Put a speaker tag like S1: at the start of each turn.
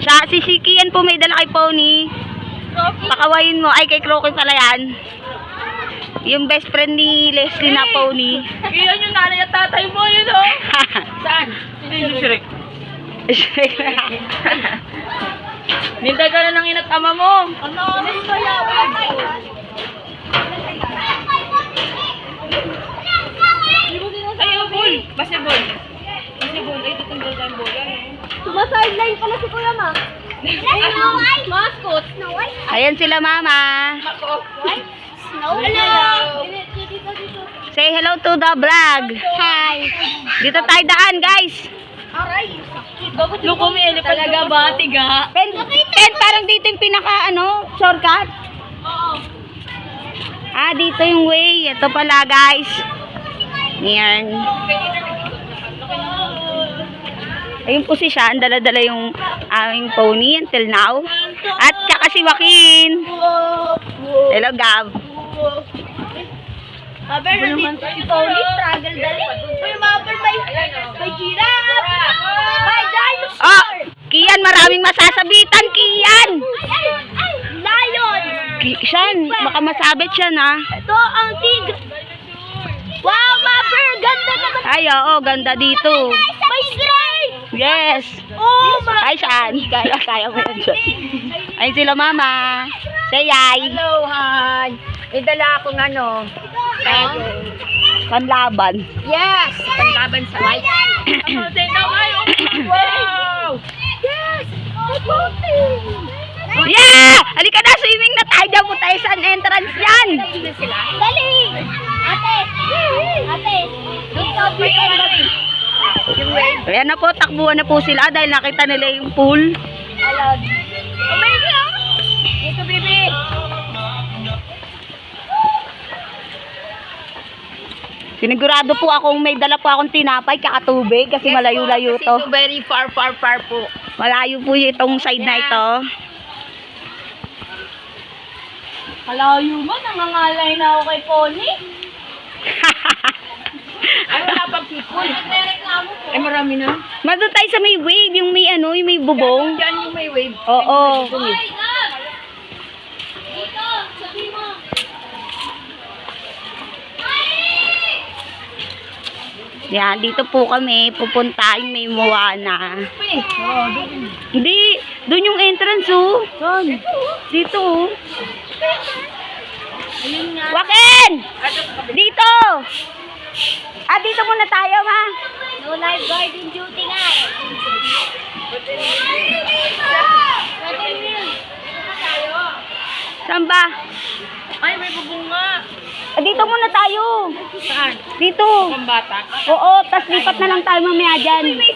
S1: Si Shiki yan po may dala kay Pony. Pakawain mo. Ay, kay Croaky pala yan. Yung best friend ni Leslie na Pony.
S2: Iyan yung nanay at tatay mo, yun o. Saan? Sino yung Shrek?
S1: Shrek na.
S2: Ninday ka na ng ina't ama mo. Ano? Ay, ball. Basketball. Basketball. Ay, tutunggal tayong bola.
S3: Sumasideline pala si Kuya Ma. Mascot. Snow White.
S1: Ayan sila, Mama.
S3: Snow Hello.
S1: Say hello to the vlog.
S3: Hi.
S1: Dito tayo daan, guys.
S3: Aray.
S2: Lukumili talaga ba, tiga?
S1: Pen, parang dito yung pinaka, shortcut.
S3: Oo.
S1: Dito yung way. Ito pala, guys. Ayan. Ayun po si Sean. Dala-dala yung aming pony until now. At saka si Joaquin. Hello, Gab.
S3: Aber nandito si Pony, struggle dali. May mapper, may giraffe, may dinosaur.
S1: Oh, Kian, maraming masasabitan, Kian.
S3: Lion.
S1: Sean, baka masabit siya na.
S3: Ito ang tigre. Wow, mapper, ganda naman.
S1: Ay, oo, ganda dito.
S3: May snake.
S1: Yes.
S3: Oh, my.
S1: Ay, Sean. Kaya mo yan, Sean. Ay, sila, Mama. Say hi.
S2: Hello, hi. May dala akong
S1: Panlaban.
S2: Yes! Panlaban sa white. Wow!
S3: Yes. May boating.
S1: Yeah! Halika na, swimming na tayo. Diyan po tayo sa entrance yan.
S3: Dali. Ate. Ate.
S1: Ayan na po, takbuhan na po sila dahil nakita nila yung pool.
S3: Oh my God.
S2: Ito, baby!
S1: Sinigurado po akong may dala po akong tinapay, kakatubig kasi malayo-layo to.
S2: Kasi very far po.
S1: Malayo po itong side na ito.
S3: Malayo mo, nangangalay na ako kay Pony.
S2: Ay, wala pang people.
S3: Nagre-reklamo po.
S2: Ay, marami na.
S1: Mado tayo sa may wave, yung may yung may bubong.
S2: Diyan yung may wave.
S1: Oo.
S3: Oh my God. Dito, sabi mo.
S1: Yan, dito po kami pupunta yung may Moana. Hindi, doon yung entrance oh. Dito oh. Joaquin! Dito! Dito muna tayo, ma.
S3: No lifeguard in duty na.
S1: Saan ba?
S2: Ay, may bubunga.
S1: Dito muna tayo.
S2: Saan?
S1: Dito.
S2: Pambata.
S1: Oo, tas lipat na lang tayo mamaya dyan.
S3: May